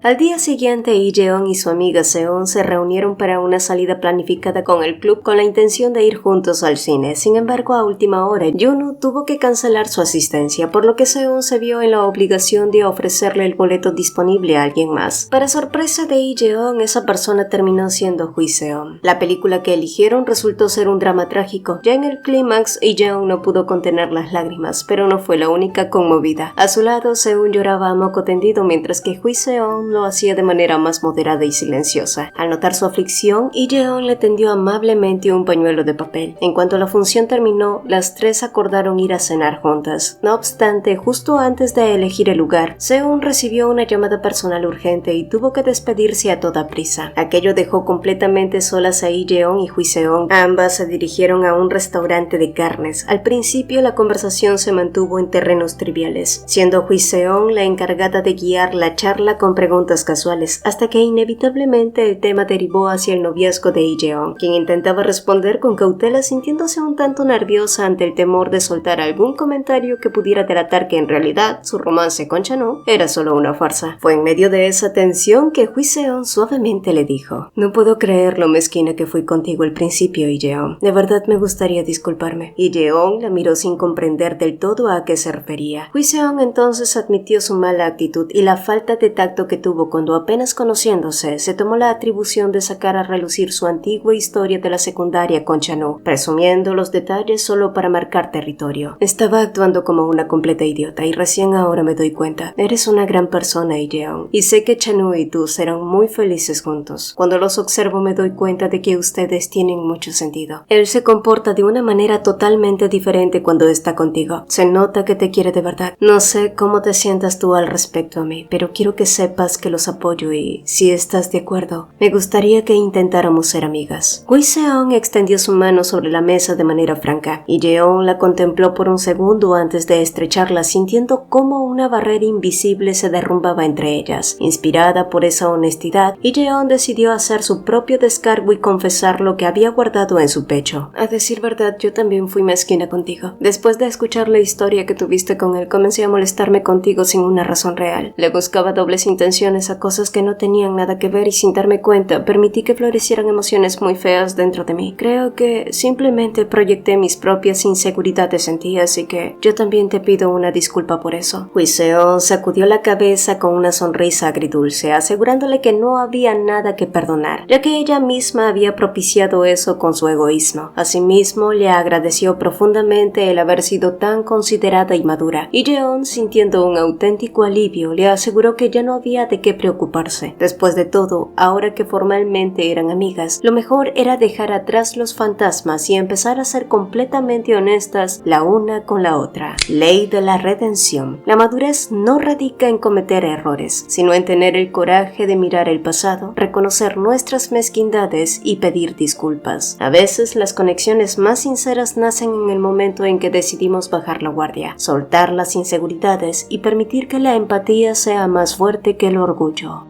Al día siguiente, Ijeon y su amiga Seon se reunieron para una salida planificada con el club con la intención de ir juntos al cine. Sin embargo, a última hora, Yunu tuvo que cancelar su asistencia, por lo que Seon se vio en la obligación de ofrecerle el boleto disponible a alguien más. Para sorpresa de Ijeon, esa persona terminó siendo Hwi-seon. La película que eligieron resultó ser un drama trágico. Ya en el clímax, Ijeon no pudo contener las lágrimas, pero no fue la única conmovida. A su lado, Seon lloraba a moco tendido, mientras que Hwi-seon lo hacía de manera más moderada y silenciosa. Al notar su aflicción, Ijeon le tendió amablemente un pañuelo de papel. En cuanto la función terminó, las tres acordaron ir a cenar juntas. No obstante, justo antes de elegir el lugar, Seon recibió una llamada personal urgente y tuvo que despedirse a toda prisa. Aquello dejó completamente solas a Ijeon y Hwi-seon. Ambas se dirigieron a un restaurante de carnes. Al principio, la conversación se mantuvo en terrenos triviales, siendo Hwi-seon la encargada de guiar la charla con preguntas casuales, hasta que inevitablemente el tema derivó hacia el noviazgo de Ijeon, quien intentaba responder con cautela, sintiéndose un tanto nerviosa ante el temor de soltar algún comentario que pudiera delatar que en realidad su romance con Chanu era solo una farsa. Fue en medio de esa tensión que Hwi-seon suavemente le dijo: "No puedo creer lo mezquina que fui contigo al principio, Ijeon. De verdad me gustaría disculparme". Ijeon la miró sin comprender del todo a qué se refería. Hwi-seon entonces admitió su mala actitud y la falta de tacto que tuvo cuando apenas conociéndose se tomó la atribución de sacar a relucir su antigua historia de la secundaria con Chanu, presumiendo los detalles solo para marcar territorio. Estaba actuando como una completa idiota y recién ahora me doy cuenta. Eres una gran persona, Ijeon, y sé que Chanu y tú serán muy felices juntos. Cuando los observo me doy cuenta de que ustedes tienen mucho sentido. Él se comporta de una manera totalmente diferente cuando está contigo. Se nota que te quiere de verdad. No sé cómo te sientas tú al respecto a mí, pero quiero que sepas que los apoyo y, si estás de acuerdo, me gustaría que intentáramos ser amigas. Hwi-seon extendió su mano sobre la mesa de manera franca. Ijeon la contempló por un segundo antes de estrecharla, sintiendo cómo una barrera invisible se derrumbaba entre ellas. Inspirada por esa honestidad, Ijeon decidió hacer su propio descargo y confesar lo que había guardado en su pecho. A decir verdad, yo también fui mezquina contigo. Después de escuchar la historia que tuviste con él, comencé a molestarme contigo sin una razón real. Le buscaba dobles intenciones a cosas que no tenían nada que ver y sin darme cuenta permití que florecieran emociones muy feas dentro de mí. Creo que simplemente proyecté mis propias inseguridades en ti, así que yo también te pido una disculpa por eso. Hwi-seon sacudió la cabeza con una sonrisa agridulce, asegurándole que no había nada que perdonar, ya que ella misma había propiciado eso con su egoísmo. Asimismo, le agradeció profundamente el haber sido tan considerada y madura. Ijeon, sintiendo un auténtico alivio, le aseguró que ya no había de qué preocuparse. Después de todo, ahora que formalmente eran amigas, lo mejor era dejar atrás los fantasmas y empezar a ser completamente honestas la una con la otra. Ley de la redención. La madurez no radica en cometer errores, sino en tener el coraje de mirar el pasado, reconocer nuestras mezquindades y pedir disculpas. A veces las conexiones más sinceras nacen en el momento en que decidimos bajar la guardia, soltar las inseguridades y permitir que la empatía sea más fuerte que el orgullo.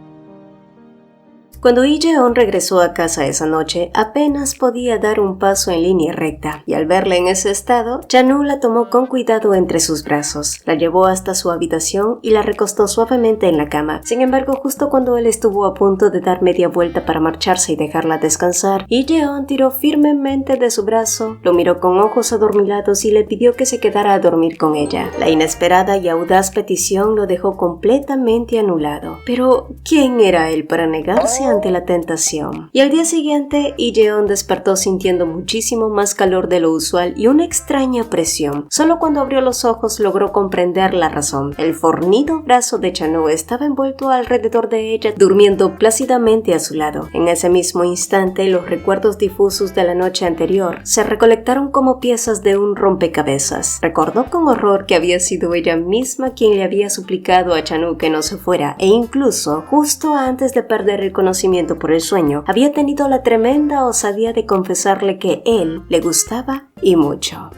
Cuando Lee-jeon regresó a casa esa noche, apenas podía dar un paso en línea recta, y al verla en ese estado, Chan-woo la tomó con cuidado entre sus brazos, la llevó hasta su habitación y la recostó suavemente en la cama. Sin embargo, justo cuando él estuvo a punto de dar media vuelta para marcharse y dejarla descansar, Lee-jeon tiró firmemente de su brazo, lo miró con ojos adormilados y le pidió que se quedara a dormir con ella. La inesperada y audaz petición lo dejó completamente anulado. Pero, ¿quién era él para negarse ante la tentación? Y al día siguiente, Lee-jeon despertó sintiendo muchísimo más calor de lo usual y una extraña presión. Solo cuando abrió los ojos logró comprender la razón. El fornido brazo de Chan-woo estaba envuelto alrededor de ella, durmiendo plácidamente a su lado. En ese mismo instante, los recuerdos difusos de la noche anterior se recolectaron como piezas de un rompecabezas. Recordó con horror que había sido ella misma quien le había suplicado a Chan-woo que no se fuera, e incluso, justo antes de perder el conocimiento por el sueño, había tenido la tremenda osadía de confesarle que él le gustaba y mucho.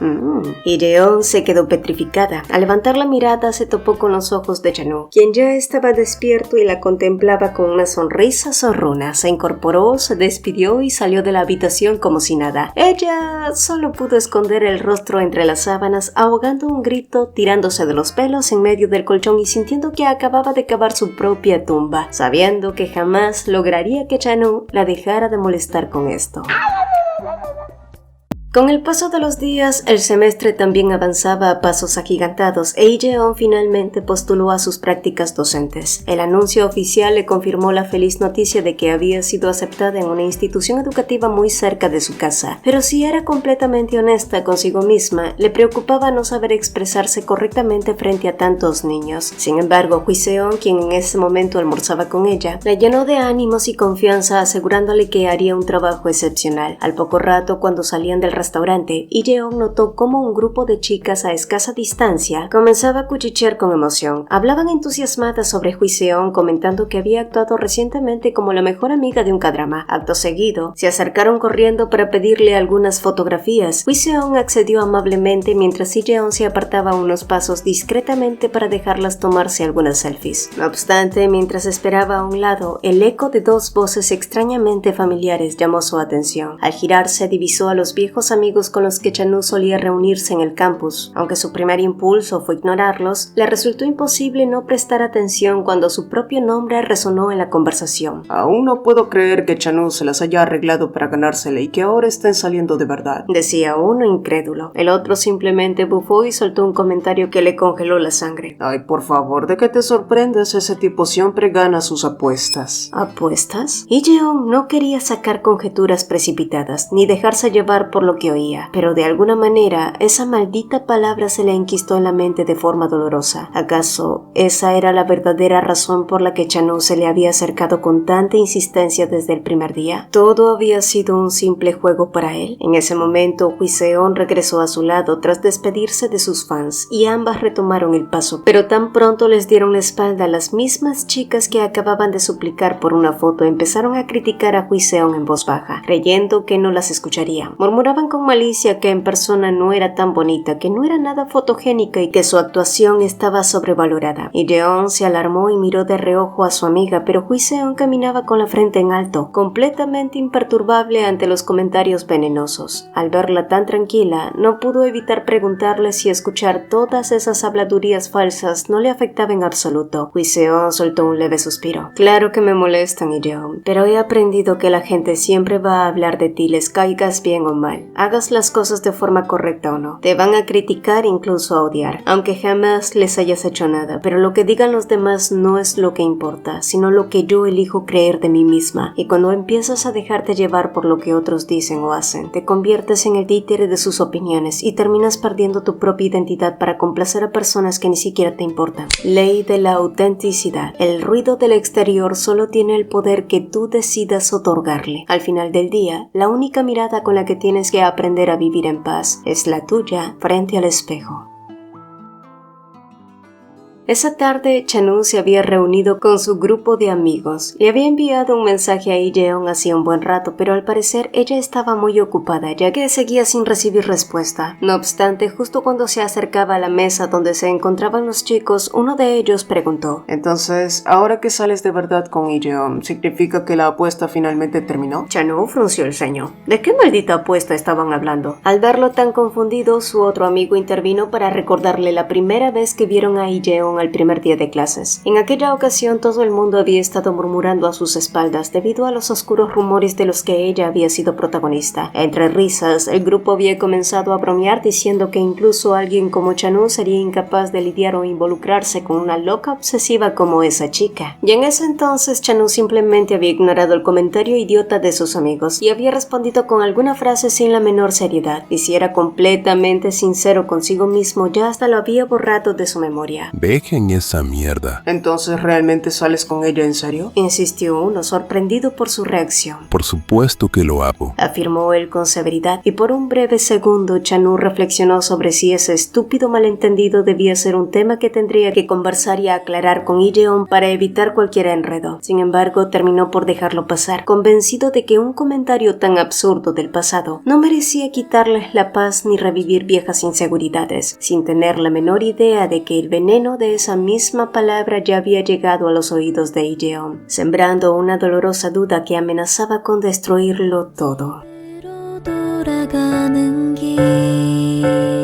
Lee-jeon se quedó petrificada. Al levantar la mirada se topó con los ojos de Chan-woo, quien ya estaba despierto y la contemplaba con una sonrisa zorrona. Se incorporó, se despidió y salió de la habitación como si nada. Ella solo pudo esconder el rostro entre las sábanas, ahogando un grito, tirándose de los pelos en medio del colchón y sintiendo que acababa de cavar su propia tumba, sabiendo que jamás lograría que Chan-woo la dejara de molestar con esto. Con el paso de los días, el semestre también avanzaba a pasos agigantados e Lee-jeon finalmente postuló a sus prácticas docentes. El anuncio oficial le confirmó la feliz noticia de que había sido aceptada en una institución educativa muy cerca de su casa. Pero si era completamente honesta consigo misma, le preocupaba no saber expresarse correctamente frente a tantos niños. Sin embargo, Hui-seon, quien en ese momento almorzaba con ella, la llenó de ánimos y confianza asegurándole que haría un trabajo excepcional. Al poco rato, cuando salían del restaurante, Lee-jeon notó cómo un grupo de chicas a escasa distancia comenzaba a cuchichear con emoción. Hablaban entusiasmadas sobre Hui-seon, comentando que había actuado recientemente como la mejor amiga de un K-drama. Acto seguido, se acercaron corriendo para pedirle algunas fotografías. Hui-seon accedió amablemente mientras Lee-jeon se apartaba unos pasos discretamente para dejarlas tomarse algunas selfies. No obstante, mientras esperaba a un lado, el eco de dos voces extrañamente familiares llamó su atención. Al girarse, divisó a los viejos amigos con los que Chan-woo solía reunirse en el campus. Aunque su primer impulso fue ignorarlos, le resultó imposible no prestar atención cuando su propio nombre resonó en la conversación. Aún no puedo creer que Chan-woo se las haya arreglado para ganársela y que ahora estén saliendo de verdad, decía uno incrédulo. El otro simplemente bufó y soltó un comentario que le congeló la sangre. Ay, por favor, ¿de qué te sorprendes? Ese tipo siempre gana sus apuestas. ¿Apuestas? Lee-jeon no quería sacar conjeturas precipitadas, ni dejarse llevar por lo que oía, pero de alguna manera esa maldita palabra se le enquistó en la mente de forma dolorosa. ¿Acaso esa era la verdadera razón por la que Chan-woo se le había acercado con tanta insistencia desde el primer día? ¿Todo había sido un simple juego para él? En ese momento, Hui-seon regresó a su lado tras despedirse de sus fans y ambas retomaron el paso, pero tan pronto les dieron la espalda, las mismas chicas que acababan de suplicar por una foto empezaron a criticar a Hui-seon en voz baja, creyendo que no las escucharían. Murmuraban con malicia que en persona no era tan bonita, que no era nada fotogénica y que su actuación estaba sobrevalorada. Lee-jeon se alarmó y miró de reojo a su amiga, pero Hui-seon caminaba con la frente en alto, completamente imperturbable ante los comentarios venenosos. Al verla tan tranquila, no pudo evitar preguntarle si escuchar todas esas habladurías falsas no le afectaba en absoluto. Hui-seon soltó un leve suspiro. Claro que me molestan, Lee-jeon, pero he aprendido que la gente siempre va a hablar de ti, les caigas bien o mal. Hagas las cosas de forma correcta o no. Te van a criticar, incluso a odiar, aunque jamás les hayas hecho nada. Pero lo que digan los demás no es lo que importa, sino lo que yo elijo creer de mí misma. Y cuando empiezas a dejarte llevar por lo que otros dicen o hacen, te conviertes en el títere de sus opiniones y terminas perdiendo tu propia identidad para complacer a personas que ni siquiera te importan. Ley de la autenticidad. El ruido del exterior solo tiene el poder que tú decidas otorgarle. Al final del día, la única mirada con la que tienes que aprender a vivir en paz es la tuya frente al espejo. Esa tarde, Chanu se había reunido con su grupo de amigos. Le había enviado un mensaje a Lee-jeon hacía un buen rato, pero al parecer ella estaba muy ocupada, ya que seguía sin recibir respuesta. No obstante, justo cuando se acercaba a la mesa donde se encontraban los chicos, uno de ellos preguntó: Entonces, ahora que sales de verdad con Lee-jeon, ¿significa que la apuesta finalmente terminó? Chanu frunció el ceño. ¿De qué maldita apuesta estaban hablando? Al verlo tan confundido, su otro amigo intervino para recordarle la primera vez que vieron a Lee-jeon al primer día de clases. En aquella ocasión todo el mundo había estado murmurando a sus espaldas debido a los oscuros rumores de los que ella había sido protagonista. Entre risas, el grupo había comenzado a bromear diciendo que incluso alguien como Chanu sería incapaz de lidiar o involucrarse con una loca obsesiva como esa chica. Y en ese entonces Chanu simplemente había ignorado el comentario idiota de sus amigos y había respondido con alguna frase sin la menor seriedad. Y si era completamente sincero consigo mismo, ya hasta lo había borrado de su memoria. Dejen esa mierda. ¿Entonces realmente sales con ella en serio? Insistió uno, sorprendido por su reacción. Por supuesto que lo hago. Afirmó él con severidad, y por un breve segundo Chanu reflexionó sobre si ese estúpido malentendido debía ser un tema que tendría que conversar y aclarar con Lee-jeon para evitar cualquier enredo. Sin embargo, terminó por dejarlo pasar, convencido de que un comentario tan absurdo del pasado no merecía quitarles la paz ni revivir viejas inseguridades, sin tener la menor idea de que el veneno de esa misma palabra ya había llegado a los oídos de Lee-jeon, sembrando una dolorosa duda que amenazaba con destruirlo todo. 돌아가는 길